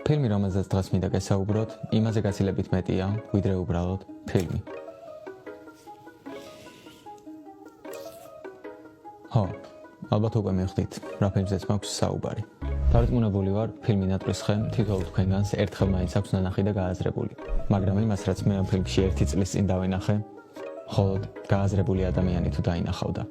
ფილმი, რომელზეც დღეს მინდა გესაუბროთ, იმაზე გაცილებით მეტია, ვიდრე უბრალოდ ფილმი. ალბათ უკვე მივხვდით, რა ფილმზეც მაქვს საუბარი. დარწმუნებული ვარ, ფილმი ნატრის ხე თითოეულ თქვენგანს ერთხელ მაინც აქვს ნანახი და გააზრებული. მაგრამ იმას, რაც მე ამ ფილმში 1 წლის წინ დავინახე, მხოლოდ გააზრებული ადამიანი თუ დაინახავდა.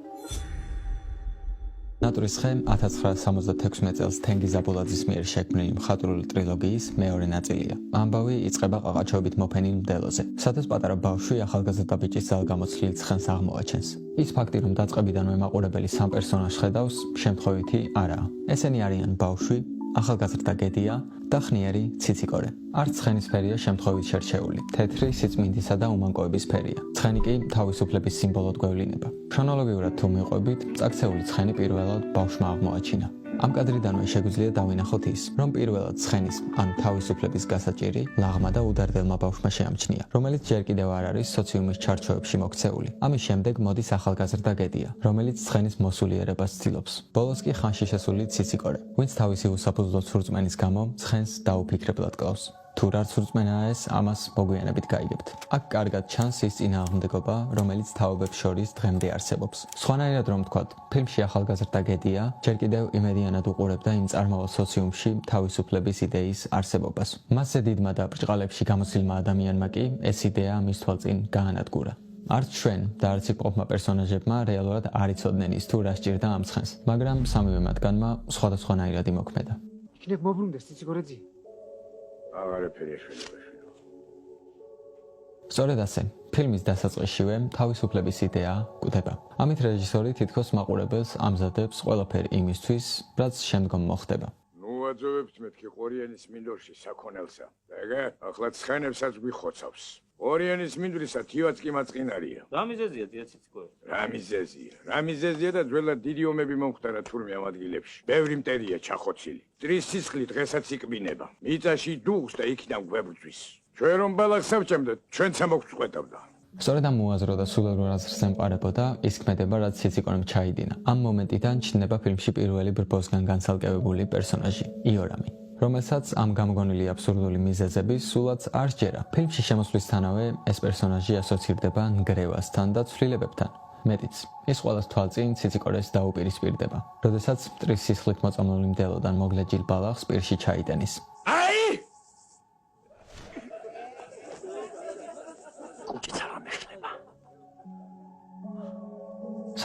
ნატრის ხე 1976 წელს თენგიზ აბულაძის მიერ შექმნილი მხატვრული ტრილოგიის მეორე ნაწილია. ამბავი იწყება ყაყაჩოებით მოფენილ მდელოზე, სადაც პატარა ბავშვი ახალგაზრდა ბიჭის ძალგამოცლილ ცხენს აღმოაჩენს. ის ფაქტი, რომ დაწყებიდანვე მაყურებელი სამ პერსონაჟს ხედავს, შემთხვევითი არაა. ესენი არიან ბავშვი, ახალგაზრდა გედია და ხნიერი ციციკორე. არც ცხენის ფერია შემთხვევით შერჩეული, თეთრი სიწმინდისა და უმანკოების ფერია. ცხენი კი თავისუფლების სიმბოლოდ გვევლინება. ქრონოლოგიურად თუ მიყვებით, წაქცეული ცხენი პირველად ბავშვმა აღმოაჩინა. ამ კადრიდანვე შეგვიძლია დავინახოთ ის, რომ პირველად ცხენის ან თავისუფლების გასაჭირი ლაღმა და უდარდელმა ბავშვმა შეამჩნია, რომელიც ჯერ კიდევ არ არის სოციუმის ჩარჩოებში მოქცეული. ამის შემდეგ მოდის ახალგაზრდა გედია, რომელიც ცხენის მოსულიერებას ცდილობს. ბოლოს კი ხანში შესული ციციკორე, ვინც თავისი უსაფუძვლო სურწმენის გამო ცხენს დაუფიქრებლად კლავს. თუ რა სურწმენაა ეს, ამას მოგვიანებით გაიგებთ. აქ კარგად ჩანს ის წინააღმდეგობა, რომელიც თაობებს შორის დღემდე არსებობს. სხვანაირად რომ ვთქვათ, ფილმში ახალგაზრდა გედია ჯერ კიდევ იმედიანად უყურებდა იმ წარმავალ სოციუმში თავისუფლების იდეის არსებობას. მასზე დიდმა და ბრჭყალებში გამოცდილმა ადამიანმა კი ეს იდეა მის თვალწინ გაანადგურა. არც ჩვენ და არც ყოფმა პერსონაჟებმა რეალურად არ იცოდნენ ის თუ რა სჭირდა ამ ცხენს, მაგრამ სამივე მათგანმა სხვადასხვანაირად იმოქმედა. იქნებ მოbrunდეს ციციკორეძი? აღარაფერი შეიძლება. სწორედ ასე, ფილმის დასაწყისშივე თავისუფლების იდეა გვხვდება. ამით რეჟისორი თითქოს მაყურებელს ამზადებს ყველაფერი იმისთვის, რაც შემდგომ მოხდება. ვაძოვებთ მეთქი ყორიანის მინდორში საქონელსა. ეგე, ახლა ცხენებსაც გვიხოცავს. ყორიანის მინდვრისა თივაც კი მაწყინარია. რა მიზეზია ციციკორე? რა მიზეზია და ძველად დიდი ომები მომხდარა თურმე ამ ადგილებში. ბევრი მტერია ჩახოცილი. მტრის სისხლი დღესაც იკბინება. მიწაში დუღს და იქიდან გვებრძვის. ჩვენ რომ ბალახს ავჭამდეთ, ჩვენც ამოგწყვეტავდა. სწორედ ამ უაზრო და სულელურ აზრს ემყარებოდა ის ქმედება, რაც ციციკორემ ჩაიდინა. ამ მომენტიდან ჩნდება ფილმში პირველი ბრბოსგან განცალკევებული პერსონაჟი, იორამი, რომელსაც ამ გამოგონილი აბსურდული მიზეზები სულაც არ სჯერა. ფილმში შემოსვლისთანავე ეს პერსონაჟი ასოცირდება ნგრევასთან და ცვლილებებთან. მეტიც, ის ყველას თვალწინ ციციკორეს დაუპირისპირდება, როდესაც მტრის სისხლით მოწამლული მდელოდან მოგლეჯილ ბალახს პირში ჩაიტენის.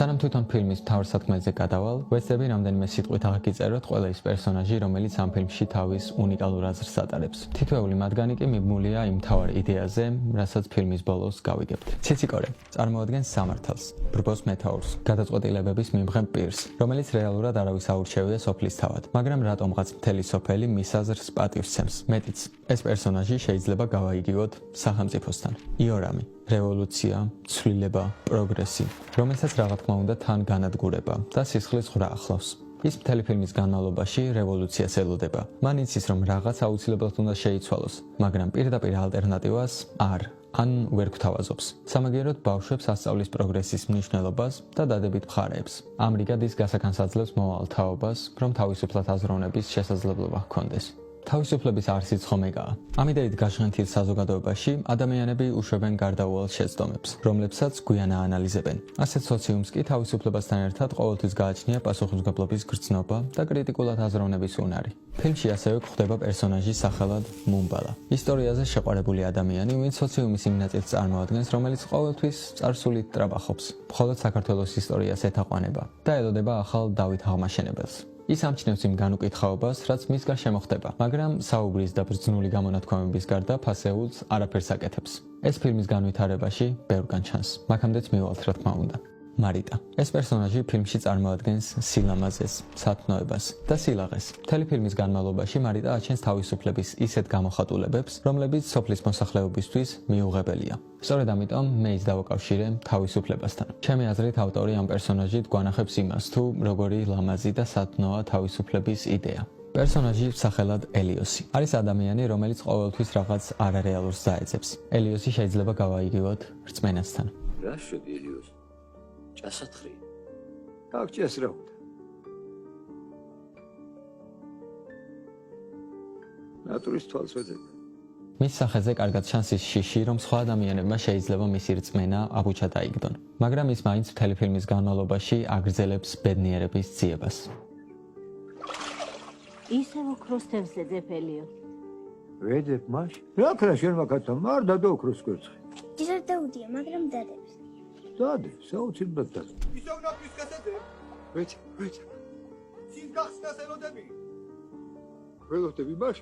სანამ თვითონ ფილმის მთავარ საქმეზე გადავალ, ვეცდები რამდენიმე სიტყვით აღგიწეროთ ყველა ის პერსონაჟი, რომელიც ამ ფილმში თავის უნიკალურ აზრს ატარებს. თითოეული მათგანი კი მიბმულია იმ მთავარ იდეაზე, რასაც ფილმის ბოლოს გავიგებთ. ციციკორე წარმოადგენს სამართალს, ბრბოს მეთაურს, გადაწყვეტილებების მიმღებ პირს, რომელიც რეალურად არავის აურჩევია სოფლის თავად. მაგრამ რატომღაც მთელი სოფელი მის აზრს პატივსცემს. მეტიც, ეს პერსონაჟი შეიძლება გავაიგივოთ სახელმწიფოსთან. იორამი, რევოლუცია, ცვლილება, პროგრესი, რომელსაც რა თქმა უნდა თან განადგურება და სისხლის ღრა ახლავს. ის მთელი ფილმის განმავლობაში რევოლუციას ელოდება. მან იცის, რომ რაღაც აუცილებლად უნდა შეიცვალოს, მაგრამ პირდაპირ ალტერნატივას ან ვერ გვთავაზობს. სამაგიეროდ ბავშვებს ასწავლის პროგრესის მნიშვნელობას და დადებით მხარეებს. ამრიგად ის გასაგანსაძლებს მოვალ თაობას, რომ თავისუფლად აზროვნების შესაძლებლობა ჰქონდეს. თავისუფლების არსიც ხომ ეგაა. ამ იდეით გაშღენთილ საზოგადოებაში ადამიანები უშვებენ გარდაუვალ შეცდომებს, რომლებსაც გვიან აანალიზებენ. ასეთ სოციუმს კი თავისუფლებასთან ერთად ყოველთვის გააჩნია პასუხისმგებლობის გრძნობა და კრიტიკულად აზროვნების უნარი. ფილმში ასევე გვხვდება პერსონაჟი სახელად მუმბალა. ისტორიაზე შეყვარებული ადამიანი, ვინც სოციუმის იმ ნაწილს წარმოადგენს, რომელიც ყოველთვის წარსულით ტრაბახობს, მხოლოდ საქართველოს ისტორიას ეთაყვანება და ელოდება ახალ დავით აღმაშენებელს. ის ამჩნევს იმ განუკითხაობას, რაც მისგან შემოხდება, მაგრამ საუბრის და ბრძნული გამონათქვამების გარდა ფასეულს არაფერს აკეთებს. ეს ფილმის განვითარებაში ბევრგან ჩანს. მაქამდეც მივალთ რა თქმა უნდა. მარიტა. ეს პერსონაჟი ფილმში წარმოადგენს სილამაზეს, სათნოებას და სილაღეს. მთელი ფილმის განმავლობაში მარიტა აჩენს თავისუფლების ისეთ გამოხატულებებს, რომლებიც სოფლის მოსახლეობისთვის მიუღებელია. სწორედ ამიტომ მე ის დავაკავშირე თავისუფლებასთან. ჩემი აზრით ავტორი ამ პერსონაჟით გვანახებს იმას, თუ როგორი ლამაზი და სათნოა თავისუფლების იდეა. პერსონაჟი სახელად ელიოსი. არის ადამიანი, რომელიც ყოველთვის რაღაც არარეალურს დაეძებს. ელიოსი შეიძლება გავაიგივოთ რწმენასთან. რა შედი ელიოსი? ჭასათხრი. აქ ჭეს რა უნდა. ნატურის თვალს ვეძებ. მის სახეზე კარგად ჩანს ის შიში, რომ სხვა ადამიანებმა შეიძლება მისი რწმენა აბუჩა დაიგდონ, მაგრამ ის მაინც მთელი ფილმის განმავლობაში აგრძელებს ბედნიერების ძიებას. ისევ ოქროს თევზზე ძეფელიო. ვეძებ მას? რა ქნა შენ მაგათა მარ და ოქროს კვერცხი. ჯერ დაუდია, მაგრამ დადებს. დადე, საოცრად დადე. ისევ ნაკვის გასაძე. ვეძებ. ცის გახსნას ელოდები. ველოდები მას?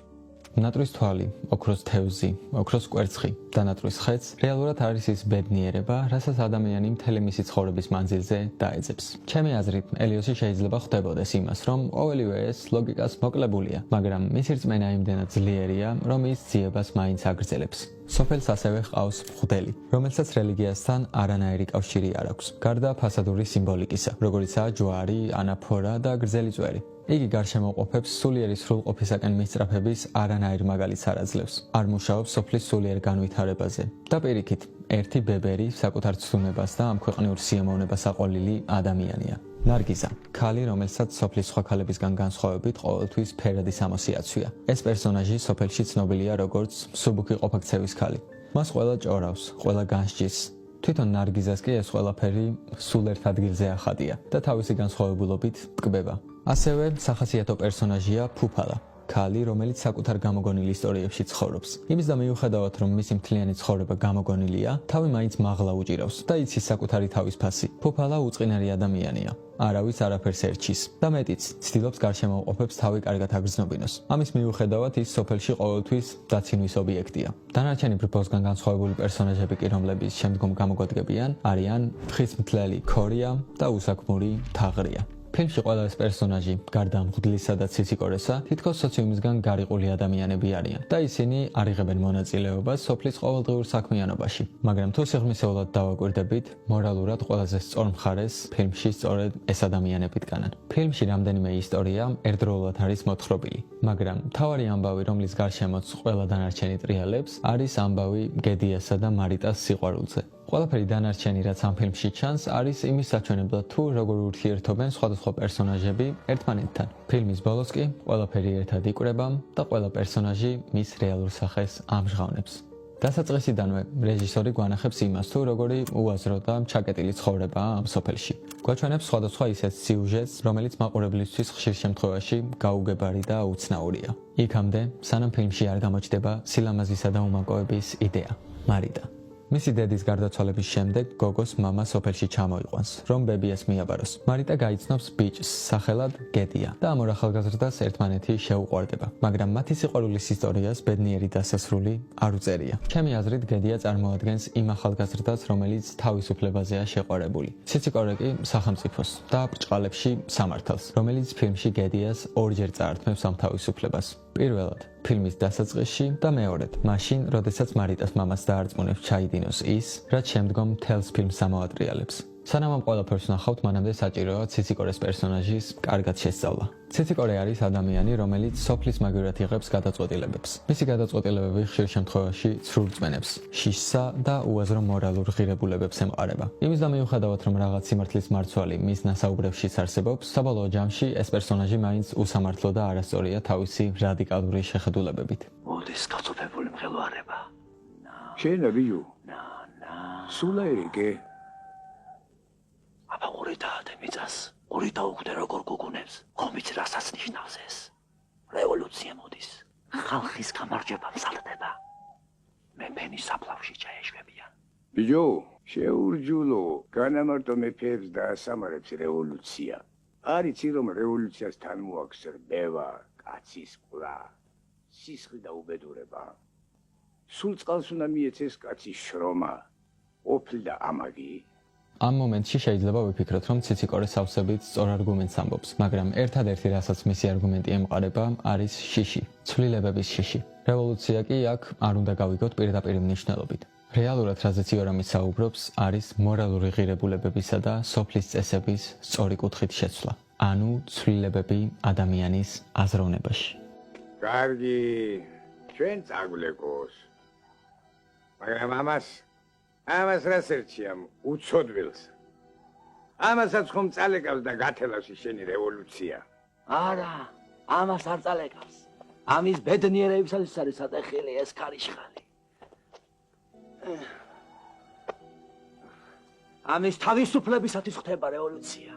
ნატრის თვალი, ოქროს თევზი, ოქროს კვერცხი და ნატრის ხეც რეალურად არის ის ბედნიერება, რასაც ადამიანი მთელი მისი ცხოვრების მანძილზე დაეძებს. ჩემი აზრით, ელიოსი შეიძლება ხვდებოდეს იმას, რომ ყოველივე ეს ლოგიკას მოკლებულია, მაგრამ მისი რწმენა იმდენად ძლიერია, რომ ის ძიებას მაინც აგრძელებს. სოფელს ასევე ჰყავს მღვდელი, რომელსაც რელიგიასთან არანაირი კავშირი არ აქვს, გარდა ფასადური სიმბოლიკისა, როგორიცაა ჯვარი, ანაფორა და გრძელი წვერი. იგი გარშემოყოფებს სულიერი სრულყოფისაკენ მისწრაფების არანაირ მაგალითს არ აძლევს. არ მუშაობს სოფლის სულიერ განვითარებაზე. და პირიქით, ერთი ბებერი საკუთარ ცდუნებას და ამ ქვეყნიურ სიამოვნებას აყოლილი ადამიანია. ნარგიზა, ქალი, რომელსაც სოფლის სხვა ქალებისგან განსხვავებით ყოველთვის ფერადი სამოსი აცვია. ეს პერსონაჟი სოფელში ცნობილია როგორც მსუბუქი ყოფაქცევის ქალი. მას ყველა ჭორავს, ყველა განსჯის. თვითონ ნარგიზას კი ეს ყველაფერი სულ ერთ ადგილზე ახატია და თავისი განსხვავებულობით ტკბება. ასევე სახასიათო პერსონაჟია ფუფალა, ქალი, რომელიც საკუთარ გამოგონილ ისტორიებში ცხოვრობს. იმის და მიუხედავად, რომ მისი მთლიანი ცხოვრება გამოგონილია, თავი მაინც მაღლა უჭირავს და იცის საკუთარი თავის ფასი. ფუფალა უწყინარი ადამიანია. არავის არაფერს ერჩის და მეტიც, ცდილობს გარშემოუყოფებს თავი კარგად აგრძნობინოს. ამის მიუხედავად, ის სოფელში ყოველთვის დაცინვის ობიექტია. დანარჩენი ბრბოსგან განსხვავებული პერსონაჟები კი, რომლებიც შემდგომ გამოგვადგებიან, არიან ხისმთლელი ქორია და უსაქმური თაღრია. ფილმში ყველა ეს პერსონაჟი, გარდა მღვდლისა და ციციკორესა, თითქოს სოციუმისგან გარიყული ადამიანები არიან და ისინი არ იღებენ მონაწილეობას სოფლის ყოველდღიურ საქმიანობაში. მაგრამ თუ სიღრმისეულად დავაკვირდებით, მორალურად ყველაზე სწორ მხარეს ფილმში სწორედ ეს ადამიანები დგანან. ფილმში რამდენიმე ისტორია ერთდროულად არის მოთხრობილი, მაგრამ მთავარი ამბავი, რომლის გარშემოც ყველა დანარჩენი ტრიალებს, არის ამბავი გედიასა და მარიტას სიყვარულზე. ყველაფერი დანარჩენი, რაც ამ ფილმში ჩანს, არის იმის საჩვენებლად, თუ როგორ ურთიერთობენ სხვადასხვა პერსონაჟები ერთმანეთთან. ფილმის ბოლოს კი ყველაფერი ერთად იკვრება და ყველა პერსონაჟი მის რეალურ სახეს ამჟღავნებს. დასაწყისიდანვე რეჟისორი გვანახებს იმას, თუ როგორი უაზრო და ჩაკეტილი ცხოვრებაა ამ სოფელში. გვაჩვენებს სხვადასხვა ისეთ სიუჟეტს, რომელიც მაყურებლისთვის ხშირ შემთხვევაში გაუგებარი და უცნაურია. იქამდე, სანამ ფილმში არ გამოჩნდება სილამაზისა და უმაკოების იდეა, მარიტა. მისი დედის გარდაცვალების შემდეგ გოგოს მამა სოფელში ჩამოიყვანს, რომ ბებიას მიაბაროს. მარიტა გაიცნობს ბიჭს სახელად გედია და ამ ორ ახალგაზრდას ერთმანეთი შეუყვარდება, მაგრამ მათი სიყვარულის ისტორიას ბედნიერი დასასრული არ უწერია. ჩემი აზრით, გედია წარმოადგენს იმ ახალგაზრდას, რომელიც თავისუფლებაზეა შეყვარებული. ციციკორე კი სახელმწიფოს და ბრჭყალებში სამართალს, რომელიც ფილმში გედიას ორჯერ წაართმევს ამ თავისუფლებას. პირველად ფილმის დასაწყისში და მეორედ მაშინ, როდესაც მარიტას მამას დაარწმუნებს ჩაიდინოს ის, რაც შემდგომ მთელს ფილმს ამოატრიალებს. სანამ ამ ყველაფერს ვნახავთ, მანამდე საჭიროა ციციკორეს პერსონაჟის კარგად შესწავლა. ციციკორე არის ადამიანი, რომელიც სოფლის მაგივრად იღებს გადაწყვეტილებებს. მისი გადაწყვეტილებები ხშირ შემთხვევაში ცრურწმენებს, შიშსა და უაზრო მორალურ ღირებულებებს ემყარება. იმის და მიუხედავად, რომ რაღაც სიმართლის მარცვალი მის ნასაუბრებშიც არსებობს, საბოლოო ჯამში ეს პერსონაჟი მაინც უსამართლო და არასწორია თავისი რადიკალური შეხედულებებით. მოდის გაწופებული მღელვარება. შენ რიუ? სულაირიკე? აბა ორი დაადე მიწას. ორი დაუკვდე როგორ გუგუნებს. ხომიც რასაც ნიშნავს ეს? რევოლუცია მოდის. ხალხის გამარჯვება მზადდება. მეფენის საფლავში ჩაეშვებიან. ბიჭო, შეურჯულო, განამარტო მეფეებს დაასამარებს რევოლუცია. არიცი რომ რევოლუციას თან მოაქვს რბევა, კაცის ყვრა, სისხლი და უბედურება. სულ წყალს უნდა მიეცეს კაცის შრომა, ოფლი და ამაგი. ამ მომენტში შეიძლება ვიფიქროთ, რომ ციციკორე სავსებით სწორ არგუმენტს ამბობს, მაგრამ ერთადერთი, რასაც მისი არგუმენტი ემყარება, არის შიში, ცვლილებების შიში. რევოლუცია კი აქ არ უნდა გავიგოთ პირდაპირ მნიშვნელობით. რეალურად, რაზეც იორამი საუბრობს, არის მორალური ღირებულებებისა და სოფლის წესების სწორი კუთხით შეცვლა, ანუ ცვლილებები ადამიანის აზროვნებაში. კარგი, ჩვენ წაგვლეკოს. მაგრამ ამას რას ერჩიამ უცოდვილს. ამასაც ხომ წალეკავს და გათელავს შენი რევოლუცია. არა, ამას არ წალეკავს. ამის ბედნიერებისაც არის ატეხილი ეს ქარიშხალი. ამის თავისუფლებისათვის ხდება რევოლუცია.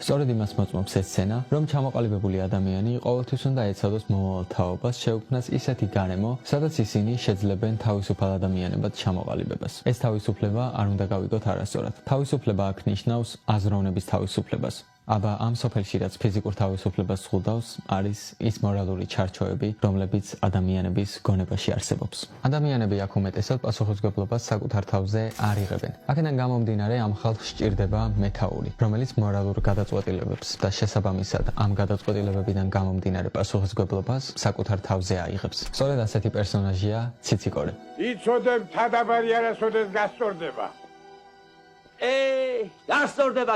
სწორედ იმას მოწმობს ეს სცენა, რომ ჩამოყალიბებული ადამიანი ყოველთვის უნდა ეცადოს მომავალ თაობას, შეუქმნას ისეთი გარემო, სადაც ისინი შეძლებენ თავისუფალ ადამიანებად ჩამოყალიბებას. ეს თავისუფლება არ უნდა გავიგოთ არასწორად. თავისუფლება აქ ნიშნავს აზროვნების თავისუფლებას. აბა ამ სოფელში რაც ფიზიკურ თავისუფლებას ზღუდავს, არის ის მორალური ჩარჩოები, რომლებიც ადამიანების გონებაში არსებობს. ადამიანები აქ უმეტესად პასუხისმგებლობას საკუთარ თავზე არ იღებენ. აქედან გამომდინარე ამ ხალხს სჭირდება მეთაური, რომელიც მორალურ გადაწყვეტილებებს და შესაბამისად ამ გადაწყვეტილებებიდან გამომდინარე პასუხისმგებლობას საკუთარ თავზე აიღებს. სწორედ ასეთი პერსონაჟია ციციკორე. იცოდებ თადაბარი არასოდეს გასწორდება.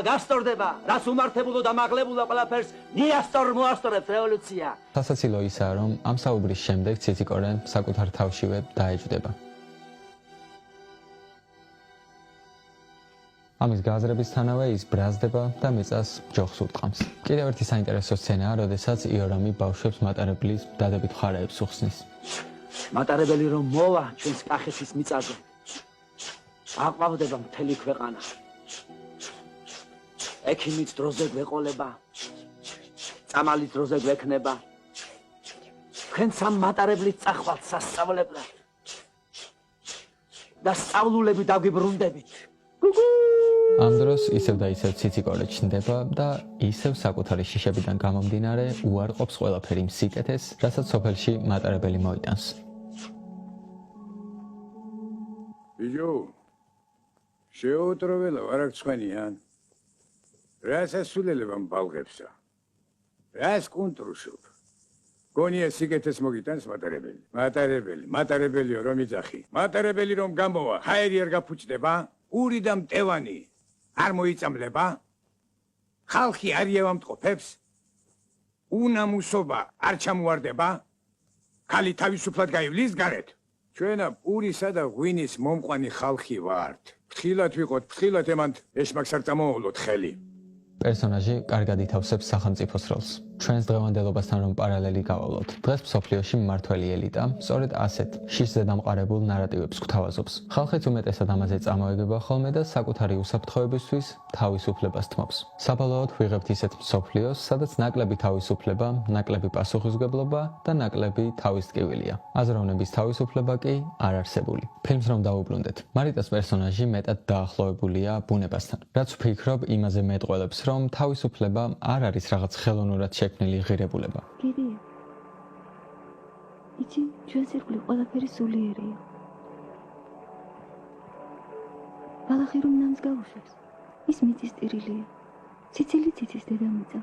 გასწორდება, რაც უმართებულო და მაღლებულო ყველაფერს მოასწორებს რევოლუცია. სასაცილო ისაა, რომ ამ საუბრის შემდეგ ციციკორე საკუთარ თავშივე დაეჯდება. ამის გააზრებისთანავე ის ბრაზდება და მიწას ჯოხს უტყამს. კიდევ ერთი საინტერესო სცენაა, როდესაც იორამი ბავშვებს მატარებლის დადებით მხარეებს უხსნის. მატარებელი რომ მოვა ჩვენს კახეთის მიწაზე. აყვავდება მთელი ქვეყანა. ექიმის დროზე გვეყოლება. წამალის დროზე გვექნება. თქვენ სამ მატარებლით წახვალთ სასწავლებლად. და სწავლულები დაგვიბრუნდებით. ამ დროს ისევ და ისევ ციციკორე ჩნდება და ისევ საკუთარი შიშებიდან გამომდინარე უარყოფს ყველაფერი იმ სიკეთეს, რასაც სოფელში მატარებელი მოიტანს. ბიჭო, შეუტროველა არ აქვს ხვენიან. რას ასულელებამ ბალღებსა? რას კუნტრუშობ? გონია სიკეთეს მოგიტანს მატარებელიო რომ იძახი. მატარებელი რომ გამოვა, ჰაერი არ გაფუჭდება? ური და მტევანი არ მოიწამლება? ხალხი არ იევამტყოფებს? უნამუსობა არ ჩამოواردება? ხალი თავისუფლად გაივლის გარეთ? ჩვენა პურისა და ღვინის მომყვანი ხალხი ვართ. ფრთხილად ვიყოთ, ფრთხილად ემანთ ეშმაკს არ წამოავლოთ ხელი. პერსონაჟი კარგად ითავსებს სახელმწიფოს როლს. ჩვენს დღევანდელობასთან რომ პარალელი გავავლოთ. დღეს მსოფლიოში მმართველი ელიტა სწორედ ასეთ შიშზე დამყარებულ ნარატივებს გვთავაზობს. ხალხიც უმეტესად ამაზე წამოეგება ხოლმე და საკუთარი უსაფრთხოებისთვის თავისუფლებას თმობს. საბოლოოდ ვიღებთ ისეთ მსოფლიოს, სადაც ნაკლები თავისუფლება, ნაკლები პასუხისმგებლობა და ნაკლები თავისტკივილია. აზროვნების თავისუფლება კი არ არსებული. ფილმს რომ დავუბრუნდეთ, მარიტას პერსონაჟი მეტად დაახლოებულია ბუნებასთან. რაც ვფიქრობ, იმაზე მეტყველებს, რომ თავისუფლება არ არის რაღაც ხელოვნურად შექმნილი ღირებულება. გირია. იცი, ჩვენს ირგვლივ ყველაფერი სულიერია. ბალახი რომ ნამს გაუშვებს, ის მიწის ტირილია. ციცილი ციცის დედამიწა.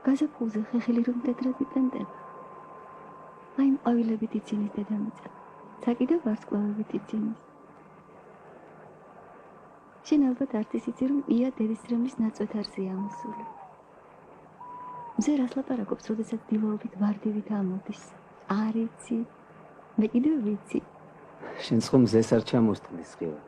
გაზაფხულზე ხეხილი რომ თეთრად იპენდება. აი ყვავილებით იცინის დედამიწა. ცაკი და ვარსკვლავებით იცინის. შენ ალბათ არც იცი, რომ ია დედისწრემლის ნაწვეთარზეა ამოსული. მზე რას ლაპარაკობს, როდესაც დილაობით ვარდივით ამოდის? არ იცი. მე კიდევ ვიცი. შენ ხომ ზეს არ ჩამოსტნის ხივა.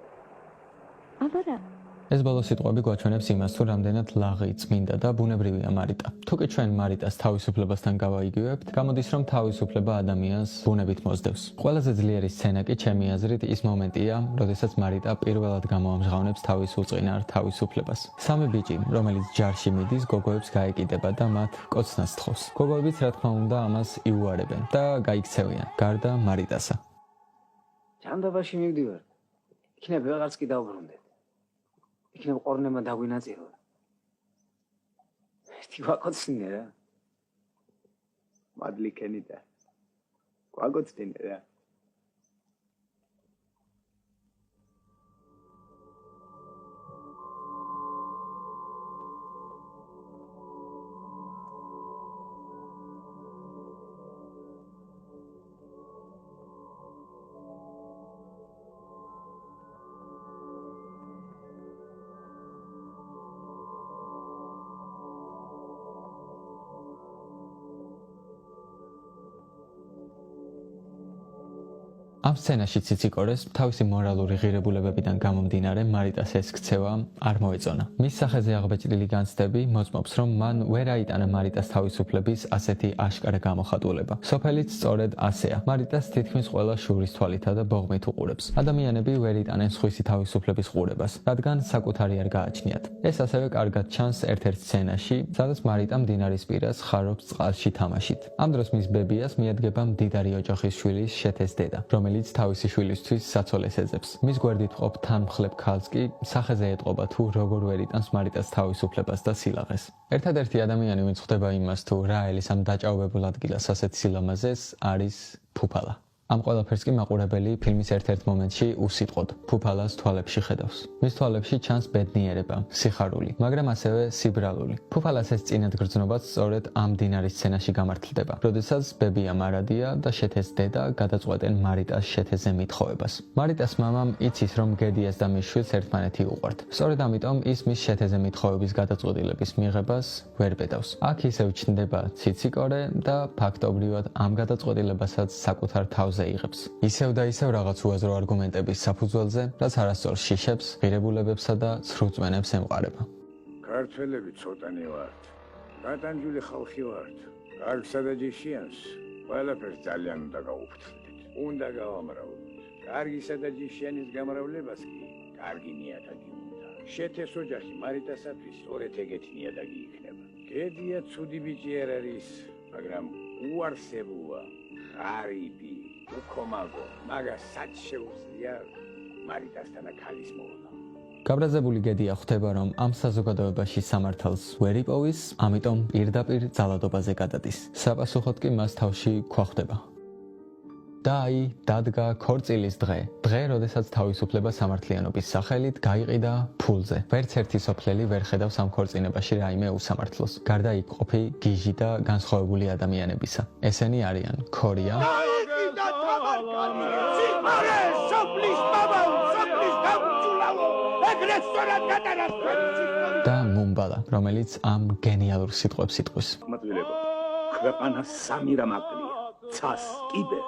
აბა რა? ეს ბოლო სიტყვები გვაჩვენებს იმას, თუ რამდენად ლაღი, წმინდა და ბუნებრივია მარიტა. თუ კი ჩვენ მარიტას თავისუფლებასთან გავაიგივებთ, გამოდის, რომ თავისუფლება ადამიანს ბუნებით მოსდევს. ყველაზე ძლიერი სცენა კი ჩემი აზრით ის მომენტია, როდესაც მარიტა პირველად გამოამჟღავნებს თავის უწყინარ თავისუფლებას. სამი ბიჭი, რომელიც ჯარში მიდის, გოგოებს გაეკიდება და მათ კოცნას თხოვს. გოგოებიც რა თქმა უნდა ამას იუარებენ და გაიქცევიან, გარდა მარიტასა. ჯანდაბაში მივდივარ. იქნებ ვეღარც კი დავბრუნდეთ. იქნებ ყორნემა დაგვინაწილო. ერთი ვაკოცნე რა. მადლი კენიდა. გვაგოცდინე რა. ამ სცენაში ციციკორეს თავისი მორალური ღირებულებებიდან გამომდინარე მარიტას ეს ქცევა არ მოეწონა. მის სახეზე აღბეჭდილი განცდები მოწმობს, რომ მან ვერ აიტანა მარიტას თავისუფლების ასეთი აშკარა გამოხატულება. სოფელიც სწორედ ასეა. მარიტას თითქმის ყველა შურის თვალითა და ბოღმით უყურებს. ადამიანები ვერ იტანენ სხვისი თავისუფლების ყურებას, რადგან საკუთარი არ გააჩნიათ. ეს ასევე კარგად ჩანს ერთ-ერთ სცენაში, სადაც მარიტა მდინარის პირას ხარობს წყალში თამაშით. ამ დროს მის ბებიას მიადგება მდიდარი ოჯახის შვილის შეთეს დედა, რომელიც თავისი შვილისთვის საცოლეს ეძებს. მის გვერდით ყოფ თანმხლებ ქალს კი სახეზე ეტყობა თუ როგორ ვერ იტანს მარიტას თავისუფლებას და სილაღეს. ერთადერთი ადამიანი, ვინც ხვდება იმას თუ რა ელის ამ დაჭაობებულ ადგილას ასეთ სილამაზეს, არის ფუფალა. ამ ყველაფერს კი მაყურებელი ფილმის ერთ-ერთ მომენტში უსიტყვოდ ფუფალას თვალებში ხედავს. მის თვალებში ჩანს ბედნიერება, სიხარული, მაგრამ ასევე სიბრალული. ფუფალას ეს წინადგრძნობაც სწორედ ამ მდინარის სცენაში გამართლდება, როდესაც ბებია მარადია და შეთეს დედა გადაწყვეტენ მარიტას შეთეზე მითხოვებას. მარიტას მამამ იცის, რომ გედიას და მის შვილს ერთმანეთი უყვართ. სწორედ ამიტომ ის მის შეთეზე მითხოვების გადაწყვეტილების მიღებას ვერ ბედავს. აქ ისევ ჩნდება ციციკორე და ფაქტობრივად ამ გადაწყვეტილებასაც საკუთარ თავს იღებს. ისევ და ისევ რაღაც უაზრო არგუმენტების საფუძველზე, რაც არასწორ შიშებს, ღირებულებებსა და ცრუწმენებს ემყარება. ქართველები ცოტანი ვართ. გატანჯული ხალხი ვართ. კარგსა და ჯიშიანს ყველაფერს ძალიან უნდა გავუფრთხილდეთ. უნდა გავამრავლოთ. კარგისა და ჯიშიანის გამრავლებას კი კარგი ნიადაგი უნდა. შეთეს ოჯახი მარიტასათვის სწორედ ეგეთი ნიადაგი იქნება. გედია ცუდი ბიჭი არ არის, მაგრამ უარსებუა, ღარიბი. უქომაგო, მაგას სად შეუძლია მარიტასთან ქალის მოვლა. გაბრაზებული გედია ხვდება, რომ ამ საზოგადოებაში სამართალს ვერ იპოვის, ამიტომ პირდაპირ ძალადობაზე გადადის. საპასუხოდ კი მას თავში ქვახვდება. და აი, დადგა ქორწილის დღე. დღე, როდესაც თავისუფლება სამართლიანობის სახელით გაიყიდა ფულზე. ვერც ერთი სოფლელი ვერ ხედავს ამ ქორწინებაში რაიმე უსამართლოს. გარდა იქ ყოფი გიჟი და განსხვავებული ადამიანებისა. ესენი არიან ქორია, და მუმბალა, რომელიც ამ გენიალურ სიტყვებს იტყვის. მადლობა. ქვეყანა სამი რამ აკლია. ცას კიბე,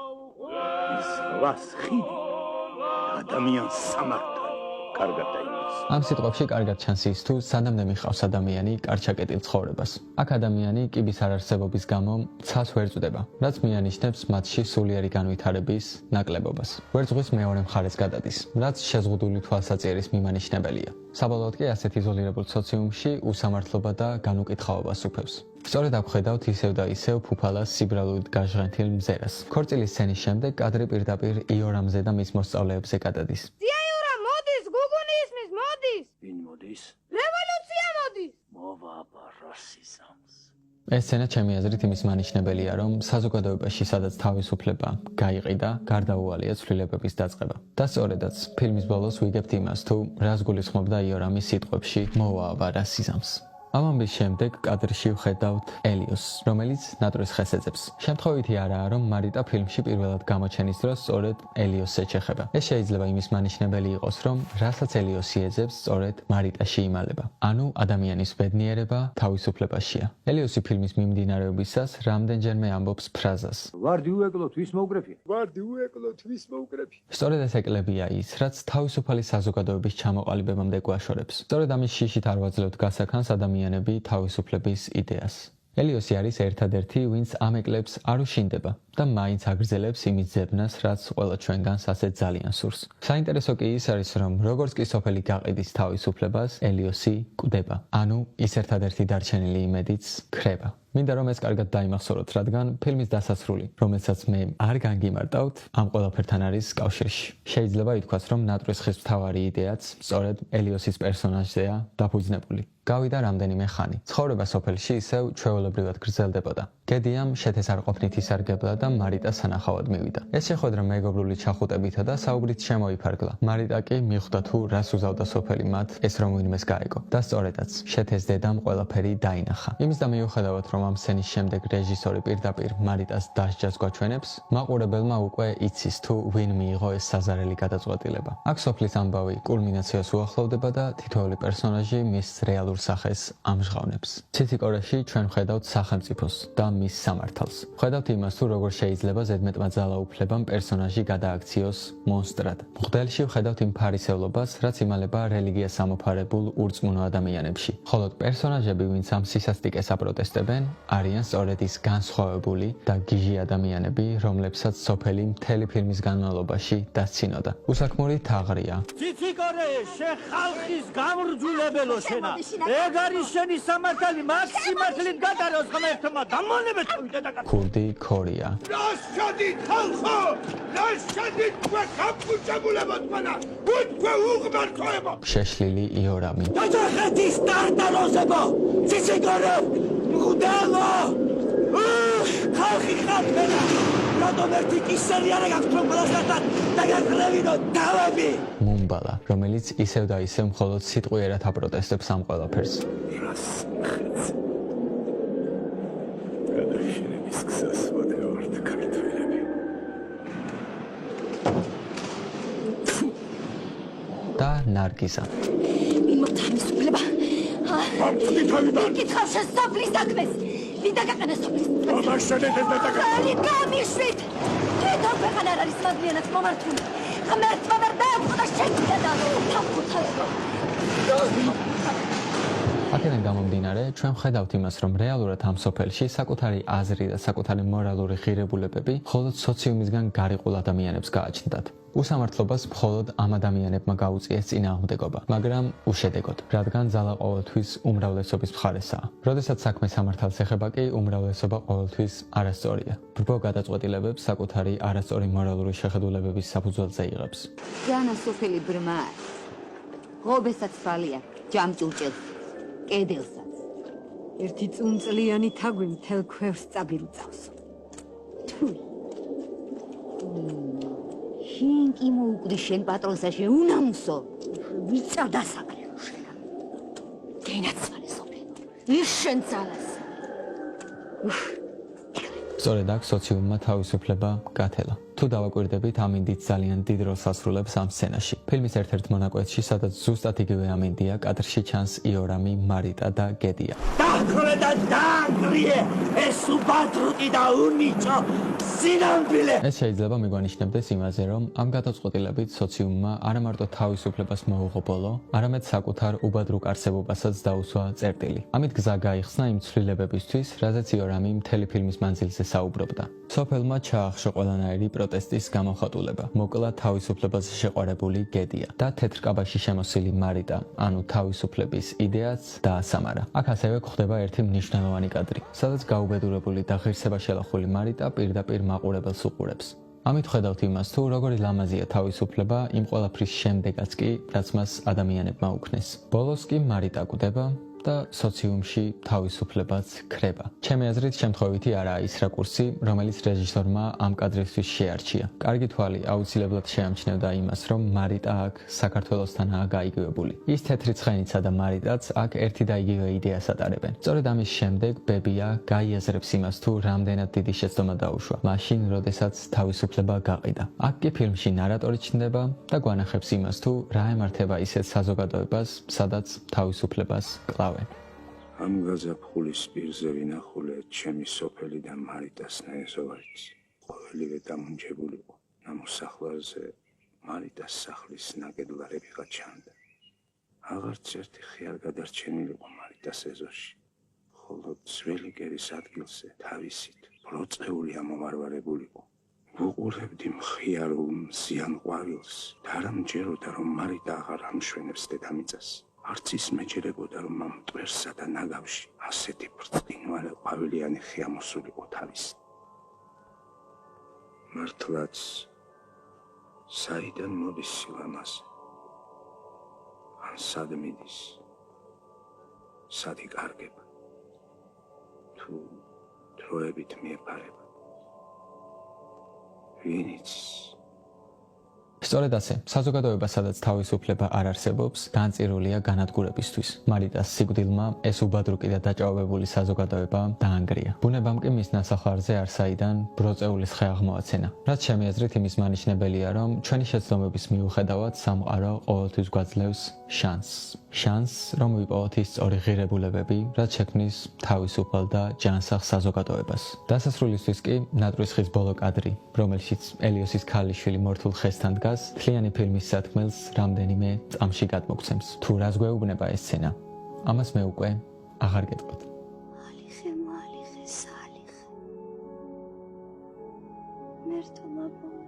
ის რვას ხიდი, ადამიანს სამართალი. კარგად დაიმოც. ამ სიტყვებში კარგად ჩანს ის თუ სანამდე მიხავს ადამიანი კარჩაკეტილ ცხოვრებას. აქ ადამიანი კიბის არარსებობის გამო ცას ვერ წვდება, რაც მიანიშნებს მათში სულიერი განვითარების ნაკლებობას. ვერწღვის მეორე მხარეს გადადის, რაც შეზღუდული თვალსაწიერის მიმანიშნებელია. საბოლოოდ კი ასეთ იზოლირებულ სოციუმში უსამართლობა და განუკითხაობას უფევს. სწორედ აქ ხედავთ ისევ და ისევ ფუფალას სიბრალუით გაჟღენთილ მზერას. ქორწილის სცენის შემდეგ კადრი პირდაპირ იორამზე და მის მოსწავლეებზე გადადის. ვინ მოდის? რევოლუცია მოდის! მოვაბა რასიზმს. ეს სცენა ჩემი აზრით იმის მანიშნებელია, რომ საზოგადოებაში სადაც თავისუფლება გაიყიდა, გარდაუვალია ცვლილებების დაწყება. და სწორედაც ფილმის ბოლოს ვიგებთ იმას, თუ რას გულისხმობდა იორამის სიტყვებში მოვაბა რასიზმს. ამ ამბის შემდეგ კადრში ვხედავთ ელიოსს, რომელიც ნატრის ხეს ეძებს. შემთხვევითი არაა, რომ მარიტა ფილმში პირველად გამოჩენის დროს სწორედ ელიოსს ეჩეხება. ეს შეიძლება იმის მანიშნებელი იყოს, რომ რასაც ელიოსი ეძებს, სწორედ მარიტაში იმალება. ანუ ადამიანის ბედნიერება თავისუფლებაშია. ელიოსი ფილმის მიმდინარეობისას რამდენჯერმე ამბობს ფრაზას. ვარდი უეკლოთ ვის მოუკრეფი? ვარდი უეკლოთ ვის მოუკრეფი? სწორედ ეს ეკლებია ის, რაც თავისუფალი საზოგადოების ჩამოყალიბებამდე გვაშორებს. სწორედ ამის შიშით არ ვაძლევთ გასახანს ადამიანები თავისუფლების იდეას. ელიოსი არის ერთადერთი, ვინც ამ ეკლებს არ უშინდება და მაინც აგრძელებს იმის ძებნას, რაც ყველა ჩვენგანს ასეთ ძალიან სურს. საინტერესო კი ის არის, რომ როგორც კი სოფელი გაყიდის თავისუფლებას, ელიოსი კვდება. ანუ ის ერთადერთი დარჩენილი იმედიც ქრება. მინდა რომ ეს კარგად დაიმახსოვროთ, რადგან ფილმის დასასრული, რომელსაც მე არ განგიმარტავთ, ამ ყველაფერთან არის კავშირში. შეიძლება ითქვას, რომ ნატრის ხის მთავარი იდეაც სწორედ ელიოსის პერსონაჟზეა დაფუძნებული. გავიდა რამდენიმე ხანი. ცხოვრება სოფელში ისევ ჩვეულებრივად გრძელდებოდა. გედიამ შეთესარყოფნით ისარგებლა და მარიტა სანახავად მივიდა. ეს შეხვედრა მეგობრული ჩახუტებითა და საუბრით შემოიფარგლა. მარიტა კი მიხვდა თუ რას უზავდა სოფელი მათ ეს რომ ვინმეს გაეგო. და სწორედაც შეთეს დედამ ყველაფერი დაინახა. იმის და მიუხედავად რომ ამ სცენის შემდეგ რეჟისორი პირდაპირ მარიტას დასჯას გვაჩვენებს, მაყურებელმა უკვე იცის თუ ვინ მიიღო ეს საზარელი გადაწყვეტილება. აქ სოფლის ამბავი კულმინაციას უახლოვდება და თითოეული პერსონაჟი მის რეალურ მრავალ სახეს ამჟღავნებს. ციციკორეში ჩვენ ვხედავთ სახელმწიფოს და მის სამართალს. ვხედავთ იმას, თუ როგორ შეიძლება ზედმეტმა ძალაუფლებამ პერსონაჟი გადააქციოს მონსტრად. მღვდელში ვხედავთ იმ ფარისევლობას, რაც იმალება რელიგიას ამოფარებულ ურწმუნო ადამიანებში. ხოლო პერსონაჟები, ვინც ამ სისასტიკეს აპროტესტებენ, არიან სწორედ ის განსხვავებული და გიჟი ადამიანები, რომლებსაც სოფელი მთელი ფილმის განმავლობაში დასცინოდა. უსაქმური თაღრია. ციციკორე, ხალხის გამრჯულებელო შენა. ეგ არის შენი სამართალი, მაგ სიმართლით გატაროს ღმერთმა დამონებეთ და ქურდი ქორია. რაშადით ხალხო! რაშადით თქვენ გაფუჭებულებოთ მანა! თქვენ უღმართოებო! შეშლილი იორამი. დაჯახეთის ტარტაროზებო! ციციკორე! მღვდელო! ხალხი ხალხენა! რატომ ერთი კისერი არა გაქვთ რომ ყველასთან დაგაკლებინო თავები? მუმბალა, რომელიც ისევ და ისევ მხოლოდ სიტყვიერად აპროტესტებს ამ ყველაფერს. რას ხეთ? გადაშენების გზას ვადეორთ ქართველები. და ნარგიზა. მიმოთავისუფლება. ამწდი თავიდან! კითხავს შესწავლის საქმეს. ვინ დაგაყენეს სოფლის? ამაშენეთ და ხალი გამიშვით. თვითონ ქვეყანა არ არის მადლიანად მომართული. ღმერთმა ვერ დაეწყო და შეგვიდა თავკუთალება. აქედან გამომდინარე, ჩვენ ვხედავთ იმას, რომ რეალურად ამ სოფელში საკუთარი აზრი და საკუთარი მორალური ღირებულებები მხოლოდ სოციუმისგან გარიყულ ადამიანებს გააჩნდათ. უსამართლობას მხოლოდ ამ ადამიანებმა გაუწიეს წინააღმდეგობა, მაგრამ უშედეგოდ, რადგან ძალა ყოველთვის უმრავლესობის მხარესაა. როდესაც საქმე სამართალს ეხება კი, უმრავლესობა ყოველთვის არასწორია. ბრბო გადაწყვეტილებებს საკუთარი არასწორი მორალური შეხედულებების საფუძველზე იღებს. ჯანა სოფელი ბრმა არის. ღობესაც თვალია, ჯამჭურჭელს, კედელსაც. ერთი წუნწლიანი თაგვი მთელ ქვევს წაბილწავს. შენ კი მოუკვდი შენ პატრონსაში უნამუსო. ვიწა დასაკრეო შენა. დენაცვალე სოფელო. ის შენ ძალას. სწორედ აქ სოციუმმა თავისუფლება გათელა. თუ დავაკვირდებით, ამინდით ძალიან დიდ როლს ასრულებს ამ სცენაში. ფილმის ერთ-ერთ მონაკვეთში, სადაც ზუსტად იგივე ამინდია, კადრში ჩანს იორამი, მარიტა და გედია. დახრე და დაანგრიე ეს უბადრუტი და უნიჭო სინამდვილე. ეს შეიძლება მიგვანიშნებდეს იმაზე, რომ ამ გადაწყვეტილებით სოციუმმა არა მარტო თავისუფლებას მოუღო ბოლო, არამედ საკუთარ უბადრუკ არსებობასაც დაუსვა წერტილი. ამით გზა გაიხსნა იმ ცვლილებებისთვის, რაზეც იორამი მთელი ფილმის მანძილზე საუბრობდა. სოფელმა ჩაახშო ყველანაირი პროტესტის გამოხატულება. მოკლა თავისუფლებას შეყვარებული გედია და თეთრ კაბაში შემოსილი მარიტა, ანუ თავისუფლების იდეაც დაასამარა. აქ ასევე გვხდება ერთი მნიშვნელოვანი კადრი, სადაც გაუბედურებული და ღირსება შელახული მარიტა პირდაპირ მაყურებელს უყურებს. ამით ხედავთ იმას, თუ როგორი ლამაზია თავისუფლება იმ ყველაფრის შემდეგაც კი, რაც მას ადამიანებმა უქნეს. ბოლოს კი მარიტა კვდება და სოციუმში თავისუფლებაც ქრება. ჩემი აზრით შემთხვევითი არაა ის რაკურსი, რომელიც რეჟისორმა ამ კადრისთვის შეარჩია. კარგი თვალი აუცილებლად შეამჩნევდა იმას, რომ მარიტა აქ საქართველოსთანაა გაიგივებული. ის თეთრი ცხენიცა და მარიტაც აქ ერთი და იგივე იდეას ატარებენ. სწორედ ამის შემდეგ ბებია გაიაზრებს იმას, თუ რამდენად დიდი შეცდომა დაუშვა, მაშინ, როდესაც თავისუფლება გაყიდა. აქ კი ფილმში ნარატორი ჩნდება და გვანახებს იმას, თუ რა ემართება ისეთ საზოგადოებას, სადაც თავისუფლებას კლავენ. ამ გაზაფხულის პირზე ვინახულე ჩემი სოფელი და მარიტას ნაესოვარიც. ყოველივე დამუნჯებულიყო. ნამოსახლარზე მარიტას სახლის ნაკედლარებიღა ჩანდა. აღარც ერთი ხე არ გადარჩენილიყო მარიტას ეზოში. ხოლო ძველი კერის ადგილზე თავისით პროწეული ამომარვარებულიყო. ვუყურებდი მხიარულ მზიან ყვავილს და არ ამჯეროდა, რომ მარიტა აღარ ამშვენებს დედამიწას. არც ის მეჯერებოდა, რომ ამ მტვერსა და ნაგავში ასეთი ბრწყინვალე ყვავილიანი ხე ამოსულიყო თავისით. მართლაც საიდან მოდის სილამაზე? ან სად მიდის? სად იკარგება? თუ დროებით მიეფარება? ვინ იცის? სწორედ ასე, საზოგადოება, სადაც თავისუფლება არ არსებობს, განწირულია განადგურებისთვის. მარიტას სიკვდილმა ეს უბადრუკი და დაჭაობებული საზოგადოება დაანგრია. ბუნებამ კი მის ნასახლარზე არსაიდან ბროწეულის ხე აღმოაცენა. რაც ჩემი აზრით იმის მანიშნებელია, რომ ჩვენი შეცდომების მიუხედავად სამყარო ყოველთვის გვაძლევს შანსს. შანსს, რომ ვიპოვოთ ის სწორი ღირებულებები, რაც შექმნის თავისუფალ და ჯანსაღ საზოგადოებას. დასასრულისთვის კი ნატვრის ხის ბოლო კადრი, რომელშიც ელიოსის ქალიშვილი მორთულ ხესთან დგას, მთლიანი ფილმის სათქმელს რამდენიმე წამში გადმოგცემს. თუ რას გვეუბნება ეს სცენა, ამას მე უკვე აღარ გეტყვით. ალიხე, მალიხე, სალიხე. მერტო მაბონი,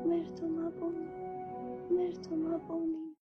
მერტო მაბონი, მერტო მაბონი.